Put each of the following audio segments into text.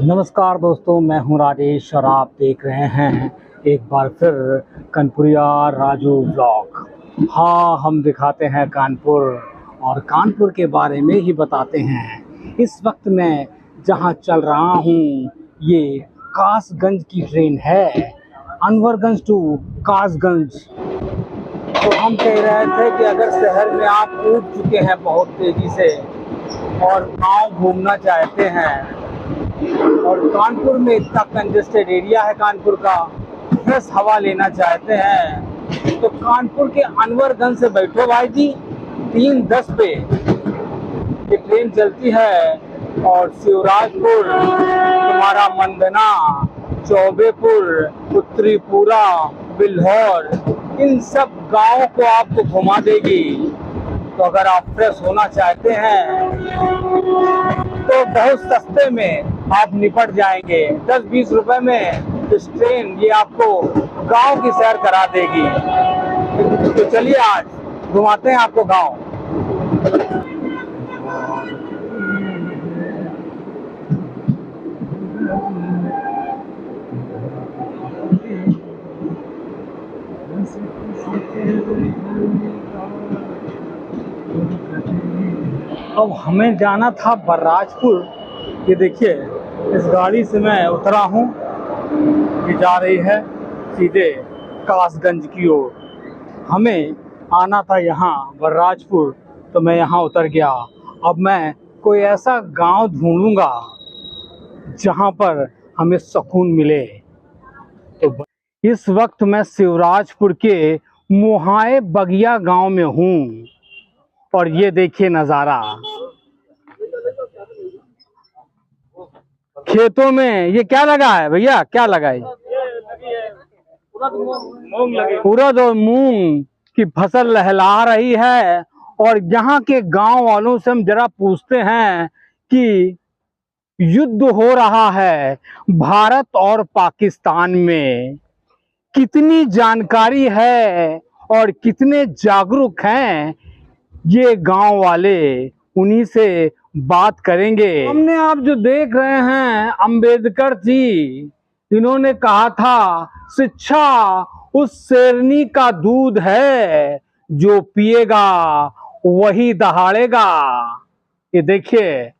नमस्कार दोस्तों, मैं हूं राजेश और आप देख रहे हैं एक बार फिर कानपुरिया राजू ब्लॉग। हाँ, हम दिखाते हैं कानपुर और कानपुर के बारे में ही बताते हैं। इस वक्त मैं जहां चल रहा हूं ये कासगंज की ट्रेन है, अनवरगंज टू कासगंज। तो हम कह रहे थे कि अगर शहर में आप कूद चुके हैं बहुत तेज़ी से और गांव घूमना चाहते हैं और कानपुर में इतना कंजेस्टेड एरिया है कानपुर का, फ्रेश हवा लेना चाहते हैं तो कानपुर के अनवरगंज से बैठो भाई जी। 3:10 पे ये ट्रेन चलती है और शिवराजपुर, तुम्हारा मंदना, चौबेपुर, उत्तरीपुरा, बिल्हौर, इन सब गांवों को आपको घुमा देगी। तो अगर आप फ्रेश होना चाहते हैं तो बहुत सस्ते में आप निपट जाएंगे। 10-20 रुपए में इस ट्रेन ये आपको गांव की सैर करा देगी। तो चलिए आज घुमाते हैं आपको गांव। अब हमें जाना था बर्राजपुर। ये देखिए, इस गाड़ी से मैं उतरा हूँ, ये जा रही है सीधे कासगंज की ओर। हमें आना था यहाँ बर्राजपुर, तो मैं यहाँ उतर गया। अब मैं कोई ऐसा गांव ढूंढूंगा जहाँ पर हमें सुकून मिले। तो इस वक्त मैं शिवराजपुर के मोहाए बगिया गांव में हूँ और ये देखिए नज़ारा। खेतों में ये क्या लगा है भैया, क्या लगा है? उड़द और मूंग की फसल लहला रही है। और यहाँ के गांव वालों से हम जरा पूछते हैं कि युद्ध हो रहा है भारत और पाकिस्तान में, कितनी जानकारी है और कितने जागरूक हैं ये गांव वाले, उन्हीं से बात करेंगे। हमने आप जो देख रहे हैं अंबेडकर जी, इन्होंने कहा था शिक्षा उस शेरनी का दूध है जो पिएगा वही दहाड़ेगा। ये देखिए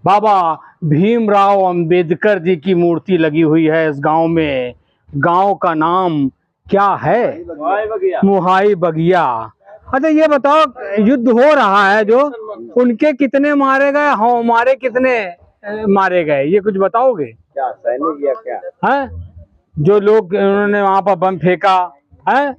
बाबा भीमराव अंबेडकर जी की मूर्ति लगी हुई है इस गांव में। गांव का नाम क्या है? मोहाई बगिया। अच्छा ये बताओ, युद्ध हो रहा है जो, उनके कितने मारे गए, हमारे कितने मारे गए, ये कुछ बताओगे? क्या सैनिक या क्या है जो लोग उन्होंने वहां पर बम फेंका है,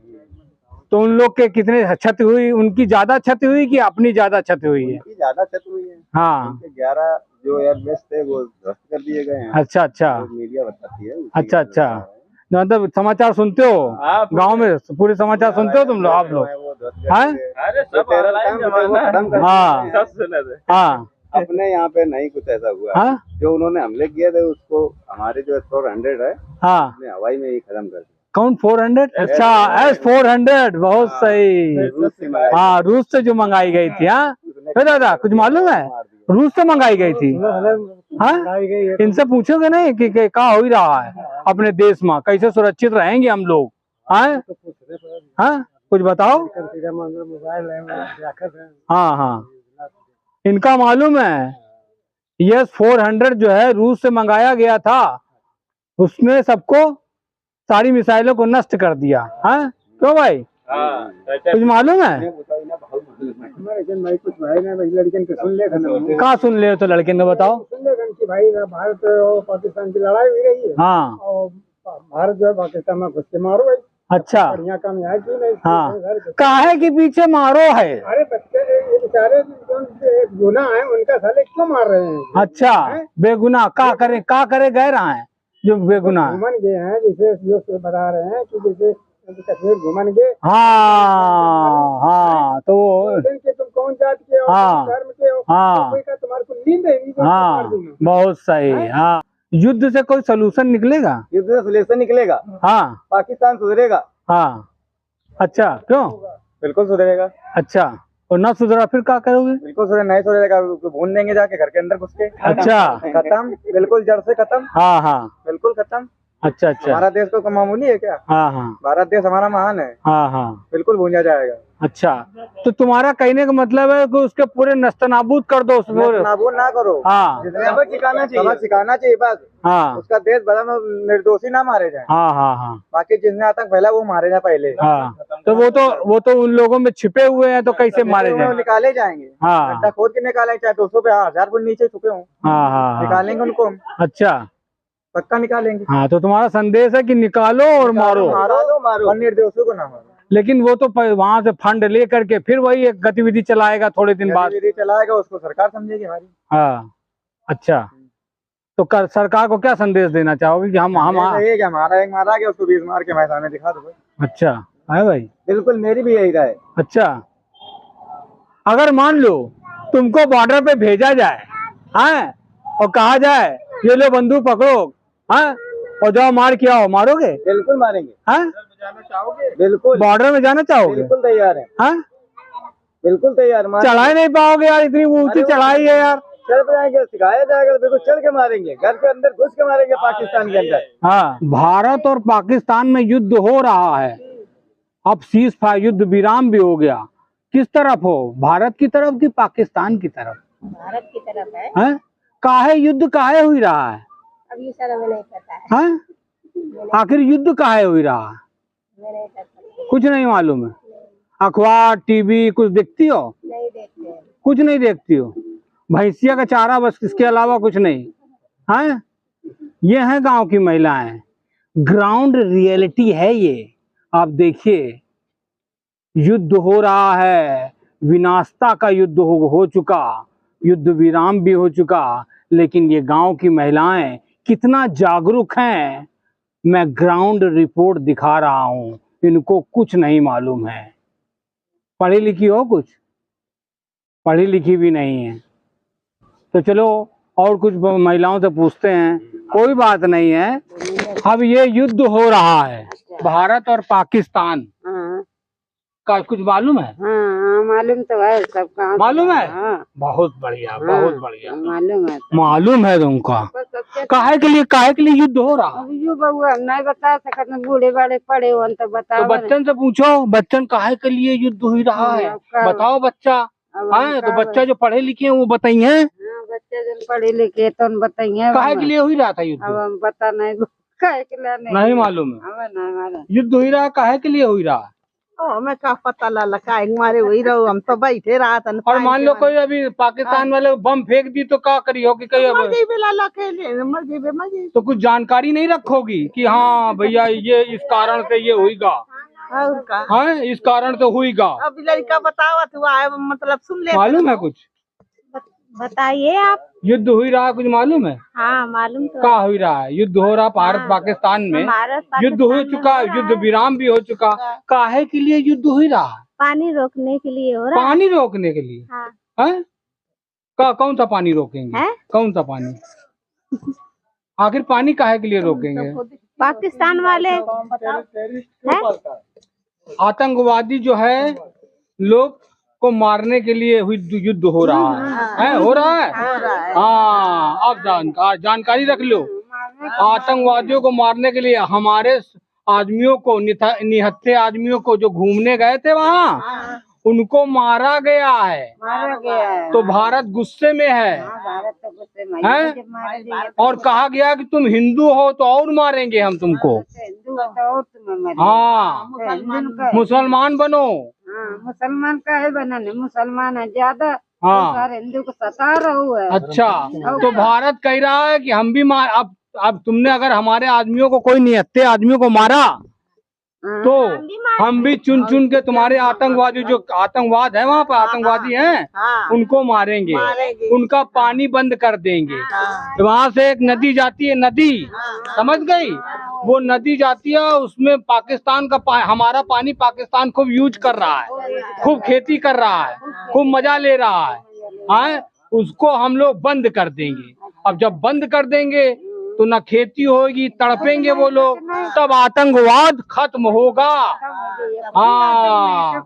तो उन लोग के कितने क्षति हुई? उनकी ज्यादा क्षति हुई कि अपनी ज्यादा क्षति हुई है? ज्यादा क्षति हुई है। हाँ, 11 जो एयरबेस थे वो ध्वस्त कर दिए गए हैं। अच्छा अच्छा, मीडिया बताती है। अच्छा अच्छा। मतलब समाचार सुनते हो गांव में, पूरे समाचार सुनते हो तुम लोग, आप लोग? हाँ, अपने यहाँ पे नहीं कुछ ऐसा हुआ। हाँ? जो उन्होंने हमले किए थे उसको हमारे जो S-400 है, हाँ, हवाई में ही खत्म कर दिया। कौन 400? अच्छा, S-400, बहुत सही। हाँ, रूस से जो मंगाई गई थी। हाँ दादा, कुछ मालूम है? रूस से मंगाई गई थी। हाँ, इनसे पूछोगे नहीं कि क्या हो ही रहा है अपने देश में, कैसे सुरक्षित रहेंगे हम लोग? हाँ हाँ, कुछ बताओ। हाँ हाँ, इनका मालूम है S-400 जो है रूस से मंगाया गया था, उसने सबको, सारी मिसाइलों को नष्ट कर दिया। हाँ क्यों भाई, कुछ मालूम है? कहाँ सुन ले तो लड़के ने बताओ। भाई भारत और पाकिस्तान की लड़ाई हुई रही है। हाँ, और भारत जो है पाकिस्तान में घुस के मारो भाई। अच्छा, बढ़िया काम यहाँ क्यों नहीं? हाँ, काहे के पीछे मारो है? अरे बच्चे बेचारे गुनाह है उनका, साले क्यों मार रहे हैं? अच्छा, बेगुनाह का करे गए रहा है जो बेगुनाह घूमन गए हैं, जैसे लोग बता रहे हैं कि जैसे कश्मीर घूमन गए। हाँ हाँ, तो तुम कौन जात के हो, हाँ, धर्म के हो, हाँ, तुम्हारे को नींद है? हाँ, बहुत सही। हाँ, युद्ध से कोई सलूशन निकलेगा? युद्ध से सलूशन निकलेगा। हाँ, पाकिस्तान सुधरेगा। हाँ, अच्छा, क्यों? बिल्कुल सुधरेगा। अच्छा, और ना सुधरा फिर क्या करोगे? बिल्कुल सुधर नहीं सुधरेगा, उसको भून देंगे जाके घर के अंदर घुस के। अच्छा। खत्म, बिल्कुल जड़ से खत्म। हाँ हाँ। बिल्कुल खत्म। अच्छा अच्छा। हमारा देश को मामूली है क्या? हाँ हाँ। भारत देश हमारा महान है। हाँ हाँ। बिल्कुल भूंजा जाएगा। अच्छा, तो तुम्हारा कहने का मतलब है कि उसके पूरे नस्तनाबूद कर दो उसमें। नाबूद ना करो। हाँ। सबक सिखाना चाहिए बस। हाँ उसका देश भला में निर्दोषी ना मारे जाए। हाँ हाँ हाँ। बाकी जिसने आतंक फैला वो मारे जाए पहले। हाँ, तो वो तो उन लोगों में छिपे हुए हैं, तो कैसे मारे वो जाए? निकाले जाएंगे। हाँ। गड्ढा खोद के निकालेंगे, चाहे 200 पे 1000 फुट नीचे छुपे हों, हाँ हाँ हाँ। निकालेंगे उनको हम। अच्छा। पक्का निकालेंगे। हाँ, तो तुम्हारा संदेश है कि निकालो और मारो। मारो और निर्दोषों को ना मारो। लेकिन वो तो वहां से फंड ले करके फिर वही एक गतिविधि चलाएगा थोड़े दिन बाद। गतिविधि चलाएगा, उसको सरकार समझेगी हमारी। हाँ। अच्छा, तो सरकार को क्या संदेश देना चाहोगे कि हम ये हमारा एक मारा गया, उसको 20 मार के हमारे सामने दिखा दो। अच्छा है भाई। बिल्कुल, मेरी भी यही राय। अच्छा, अगर मान लो तुमको बॉर्डर पे भेजा जाए, हाँ, और कहा जाए ये लो बंदूक पकड़ो, हाँ, और जाओ मार के आओ, मारोगे? बिल्कुल मारेंगे। हाँ, बिल्कुल बॉर्डर में जाना चाहोगे? बिल्कुल तैयार है। हाँ, बिल्कुल तैयार। चढ़ा नहीं पाओगे यार, इतनी ऊंची चढ़ाई है यार। चल जाएंगे, सिखाया जाएगा, बिल्कुल चल के मारेंगे, घर के अंदर घुस के मारेंगे पाकिस्तान के अंदर। हाँ, भारत और पाकिस्तान में युद्ध हो रहा है, अब सीज फायर युद्ध विराम भी हो गया। किस तरफ हो, भारत की तरफ कि पाकिस्तान की तरफ? भारत की तरफ है। हैं? काहे युद्ध काहे हुई रहा है? अब ये सारा हमें नहीं पता है। हैं? आखिर युद्ध काहे हुई रहा है? हमें नहीं पता। कुछ नहीं मालूम है? अखबार टीवी कुछ देखती हो? नहीं देखते हैं। कुछ नहीं देखती हो? भैंसिया का चारा बस, इसके अलावा कुछ नहीं है? ये है गांव की महिलाएं, ग्राउंड रियलिटी है ये। आप देखिए, युद्ध हो रहा है, विनाशता का युद्ध हो चुका, युद्ध विराम भी हो चुका, लेकिन ये गांव की महिलाएं कितना जागरूक हैं, मैं ग्राउंड रिपोर्ट दिखा रहा हूं, इनको कुछ नहीं मालूम है। पढ़ी लिखी हो कुछ? पढ़ी लिखी भी नहीं है। तो चलो और कुछ महिलाओं से पूछते हैं, कोई बात नहीं है। अब ये युद्ध हो रहा है भारत और पाकिस्तान का, कुछ मालूम है? हाँ, मालूम तो है सबका। मालूम है? हाँ। बहुत बढ़िया, बहुत बढ़िया। मालूम है। मालूम है तुमका? काहे के लिए युद्ध हो रहा? अब यो बउआ नहीं बता सकत, बूढ़े बड़े पड़े हो तो तो बताओ। बच्चन से पूछो, बच्चन काहे के लिए युद्ध हो रहा है, बताओ बच्चा। हाँ, तो बच्चा जो पढ़े लिखे हैं वो बताइए। बच्चे जो पढ़े लिखे तो बताइए काहे के लिए हो रहा था युद्ध? अब हम पता नहीं काहे के लिए नहीं मालूम है? हमें नहीं मालूम। युद्ध हो रहा काहे के लिए हो रहा है? हमें क्या पता ला का मारे वही रहो, हम तो बैठे रहा था। और मान लो कोई अभी पाकिस्तान वाले बम फेंक दी तो क्या करी होगी? तो कुछ जानकारी नहीं रखोगी कि हाँ भैया ये इस कारण से ये हुईगा, हाँ इस कारण से हुईगा। अब लड़का बताओ हुआ है, मतलब सुन ले। मालूम है कुछ? बताइए आप। युद्ध हुई रहा कुछ मालूम है? हाँ मालूम तो क्या हुई रहा है? युद्ध हो रहा भारत पाकिस्तान में, युद्ध हो चुका, युद्ध विराम भी हो चुका, काहे के लिए युद्ध हुई रहा? पानी रोकने के लिए हो रहा है। पानी रोकने के लिए? हाँ। हैं? कौन सा पानी रोकेंगे? कौन सा पानी? आखिर पानी काहे के लिए रोकेंगे? पाकिस्तान वाले आतंकवादी जो है लोग को मारने के लिए युद्ध हो रहा है? हो रहा है? हाँ, अब जानकारी रख लो। आतंकवादियों को मारने के लिए हमारे आदमियों को, निहत्थे आदमियों को जो घूमने गए थे वहाँ, उनको मारा गया है। तो भारत गुस्से में है, भारत तो गुस्से में हैं? और कहा गया कि तुम हिंदू हो तो और मारेंगे हम तुमको। हिंदू तो और तुम्हें हाँ, मुसलमान बनो। मुसलमान का है बनाने, मुसलमान है ज्यादा। हाँ, हिंदू को सता रहा है। अच्छा, तो भारत कह रहा है कि हम भी अब तुमने अगर हमारे आदमियों को, कोई निहत्थे आदमियों को मारा तो हम भी चुन चुन के तुम्हारे आतंकवादी, जो आतंकवाद है वहाँ पर आतंकवादी हैं, उनको मारेंगे, उनका पानी बंद कर देंगे। वहाँ से एक नदी जाती है, नदी, समझ गई? वो नदी जाती है, उसमें पाकिस्तान का हमारा पानी पाकिस्तान खूब यूज कर रहा है, खूब खेती कर रहा है, खूब मजा ले रहा है, उसको हम लोग बंद कर देंगे। अब जब बंद कर देंगे तो न खेती होगी, तड़पेंगे वो लोग, तब आतंकवाद खत्म होगा। हाँ,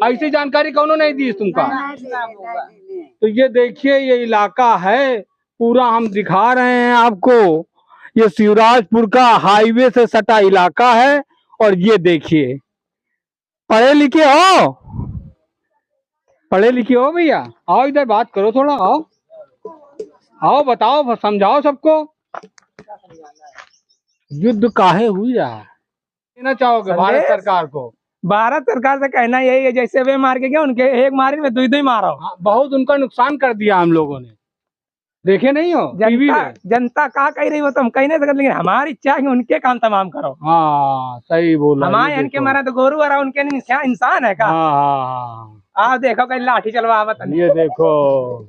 ऐसी जानकारी कौन नहीं दी तुमका? तो ये देखिए, ये इलाका है पूरा हम दिखा रहे हैं आपको। ये शिवराजपुर का हाईवे से सटा इलाका है। और ये देखिए, पढ़े लिखे हो? पढ़े लिखे हो भैया? आओ इधर बात करो थोड़ा, आओ आओ, बताओ, समझाओ सबको। युद्ध काहे हुई है? देना चाहोगे भारत सरकार को? भारत सरकार से कहना यही है, जैसे वे मार के गए उनके एक मारी में दुई दुई मारो। हाँ, बहुत उनका नुकसान कर दिया हम लोगों ने, देखे नहीं हो टीवी में? जनता का कह रही हो तो हम कह नहीं सकते, लेकिन हमारी इच्छा है कि उनके काम तमाम करो। हाँ सही बोला। हमारे ये इनके देखो। मारा तो गोरू वाला, उनके नहीं, क्या इंसान है का? हाँ हाँ आप देखो कहीं लाठी चलवा मत। हाँ, ये देखो।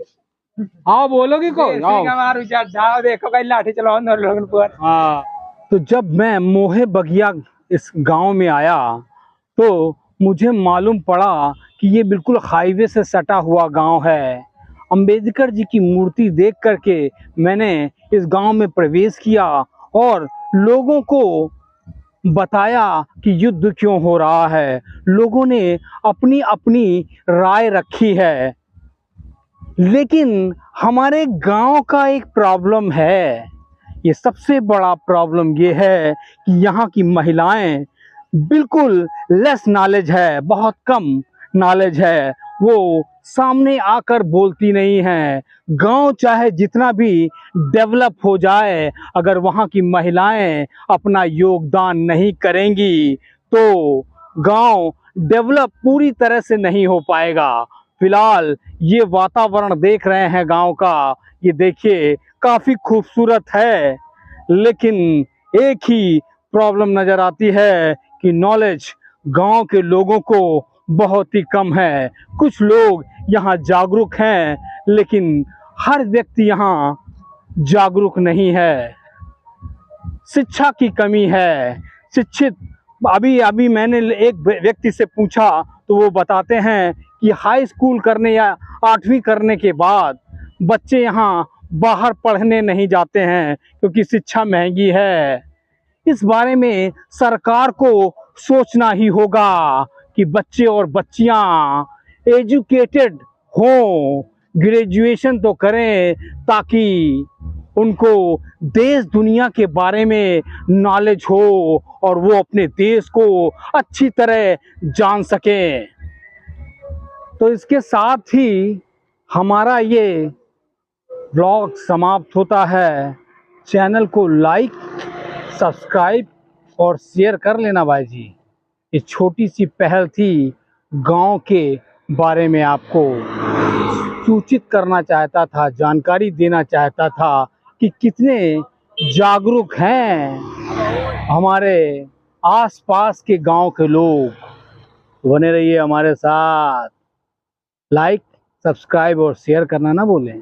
हाँ बोलोगी को? आओ देखो कहीं लाठी चलवाओ लोगन पर। हाँ, तो जब मैं मोहे बगिया इस गांव में आया तो मुझे मालूम पड़ा कि ये बिल्कुल हाईवे से सटा हुआ गांव है। अंबेडकर जी की मूर्ति देख करके मैंने इस गांव में प्रवेश किया और लोगों को बताया कि युद्ध क्यों हो रहा है। लोगों ने अपनी अपनी राय रखी है, लेकिन हमारे गांव का एक प्रॉब्लम है। ये सबसे बड़ा प्रॉब्लम ये है कि यहाँ की महिलाएं बिल्कुल लेस नॉलेज है, बहुत कम नॉलेज है। वो सामने आकर बोलती नहीं हैं। गांव चाहे जितना भी डेवलप हो जाए, अगर वहाँ की महिलाएं अपना योगदान नहीं करेंगी तो गांव डेवलप पूरी तरह से नहीं हो पाएगा। फिलहाल ये वातावरण देख रहे हैं गांव का, ये देखिए काफ़ी खूबसूरत है, लेकिन एक ही प्रॉब्लम नज़र आती है कि नॉलेज गांव के लोगों को बहुत ही कम है। कुछ लोग यहाँ जागरूक हैं, लेकिन हर व्यक्ति यहाँ जागरूक नहीं है। शिक्षा की कमी है। शिक्षित अभी मैंने एक व्यक्ति से पूछा तो वो बताते हैं कि हाई स्कूल करने या 8वीं करने के बाद बच्चे यहाँ बाहर पढ़ने नहीं जाते हैं क्योंकि शिक्षा महंगी है। इस बारे में सरकार को सोचना ही होगा कि बच्चे और बच्चियाँ एजुकेटेड हों, ग्रेजुएशन तो करें, ताकि उनको देश दुनिया के बारे में नॉलेज हो और वो अपने देश को अच्छी तरह जान सकें। तो इसके साथ ही हमारा ये ब्लॉग समाप्त होता है। चैनल को लाइक, सब्सक्राइब और शेयर कर लेना भाई जी। ये छोटी सी पहल थी, गांव के बारे में आपको सूचित करना चाहता था, जानकारी देना चाहता था कि कितने जागरूक हैं हमारे आसपास के गांव के लोग। बने रहिए हमारे साथ। लाइक, सब्सक्राइब और शेयर करना ना भूलें।